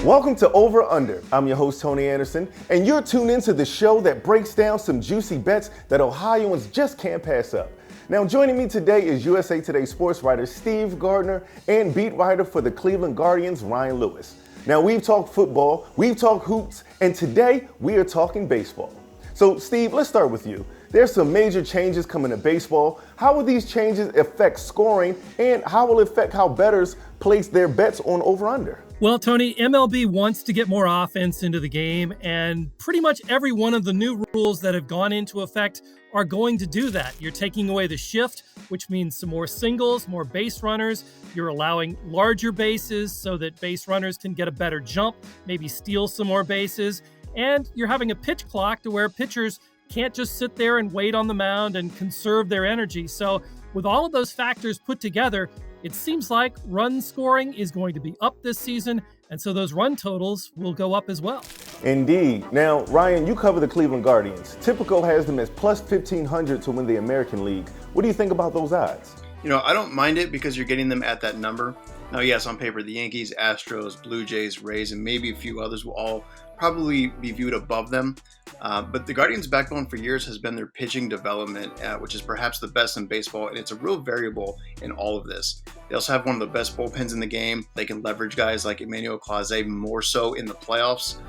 Welcome to Over Under. I'm your host, Tony Anderson, and you're tuned into the show that breaks down some juicy bets that Ohioans just can't pass up. Now, joining me today is USA Today sports writer Steve Gardner and beat writer for the Cleveland Guardians, Ryan Lewis. Now, we've talked football, we've talked hoops, and today we are talking baseball. So, Steve, let's start with you. There's some major changes coming to baseball. How will these changes affect scoring, and how will it affect how bettors place their bets on over-under? Well, Tony, MLB wants to get more offense into the game, and pretty much every one of the new rules that have gone into effect are going to do that. You're taking away the shift, which means some more singles, more base runners. You're allowing larger bases so that base runners can get a better jump, maybe steal some more bases. And you're having a pitch clock to where pitchers can't just sit there and wait on the mound and conserve their energy. So with all of those factors put together, it seems like run scoring is going to be up this season, and so those run totals will go up as well. Indeed. Now, Ryan, you cover the Cleveland Guardians. Typico has them as plus 1,500 to win the American League. What do you think about those odds? I don't mind it because you're getting them at that number. Now, yes, on paper, the Yankees, Astros, Blue Jays, Rays, and maybe a few others will all probably be viewed above them. But the Guardians' backbone for years has been their pitching development, which is perhaps the best in baseball, and it's a real variable in all of this. They also have one of the best bullpens in the game. They can leverage guys like Emmanuel Clase more so in the playoffs.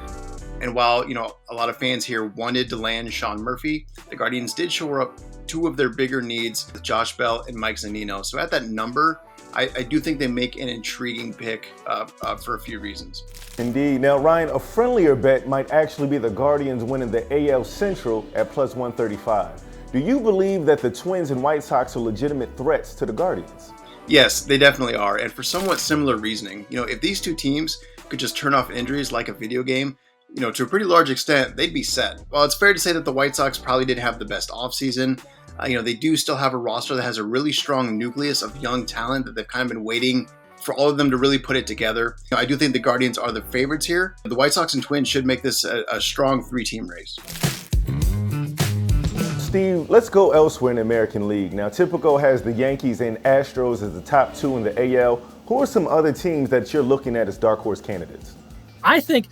And while, a lot of fans here wanted to land Sean Murphy, the Guardians did shore up two of their bigger needs with Josh Bell and Mike Zunino. So at that number, I do think they make an intriguing pick for a few reasons. Indeed. Now, Ryan, a friendlier bet might actually be the Guardians winning the AL Central at plus 135. Do you believe that the Twins and White Sox are legitimate threats to the Guardians? Yes, they definitely are. And for somewhat similar reasoning, if these two teams could just turn off injuries like a video game, to a pretty large extent, they'd be set. While it's fair to say that the White Sox probably didn't have the best offseason, they do still have a roster that has a really strong nucleus of young talent that they've kind of been waiting for all of them to really put it together. I do think the Guardians are the favorites here. The White Sox and Twins should make this a strong three-team race. Steve, let's go elsewhere in the American League. Now, Typico has the Yankees and Astros as the top two in the AL. Who are some other teams that you're looking at as dark horse candidates? I think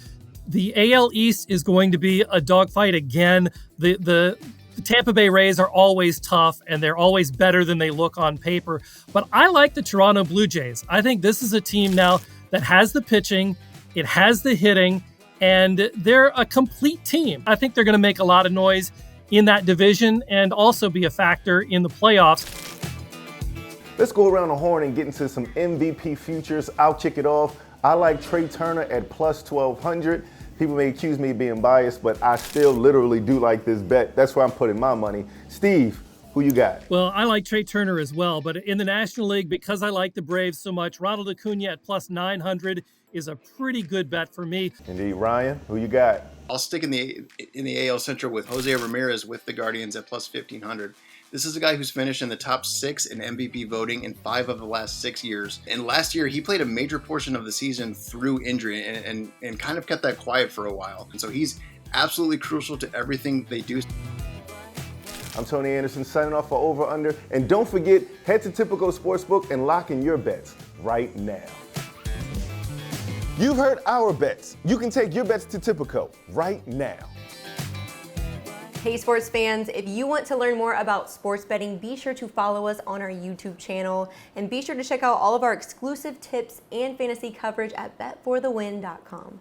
the AL East is going to be a dogfight again. The Tampa Bay Rays are always tough, and they're always better than they look on paper. But I like the Toronto Blue Jays. I think this is a team now that has the pitching, it has the hitting, and they're a complete team. I think they're going to make a lot of noise in that division and also be a factor in the playoffs. Let's go around the horn and get into some MVP futures. I'll kick it off. I like Trey Turner at plus 1,200. People may accuse me of being biased, but I still literally do like this bet. That's where I'm putting my money. Steve, who you got? Well, I like Trey Turner as well, but in the National League, because I like the Braves so much, Ronald Acuna at plus 900 is a pretty good bet for me. Indeed. Ryan, who you got? I'll stick in the AL Central with Jose Ramirez with the Guardians at plus 1,500. This is a guy who's finished in the top 6 in MVP voting in 5 of the last 6 years. And last year, he played a major portion of the season through injury and kind of kept that quiet for a while. And so he's absolutely crucial to everything they do. I'm Tony Anderson signing off for Over Under. And don't forget, head to Typico Sportsbook and lock in your bets right now. You've heard our bets. You can take your bets to Typico right now. Hey sports fans, if you want to learn more about sports betting, be sure to follow us on our YouTube channel and be sure to check out all of our exclusive tips and fantasy coverage at betforthewin.com.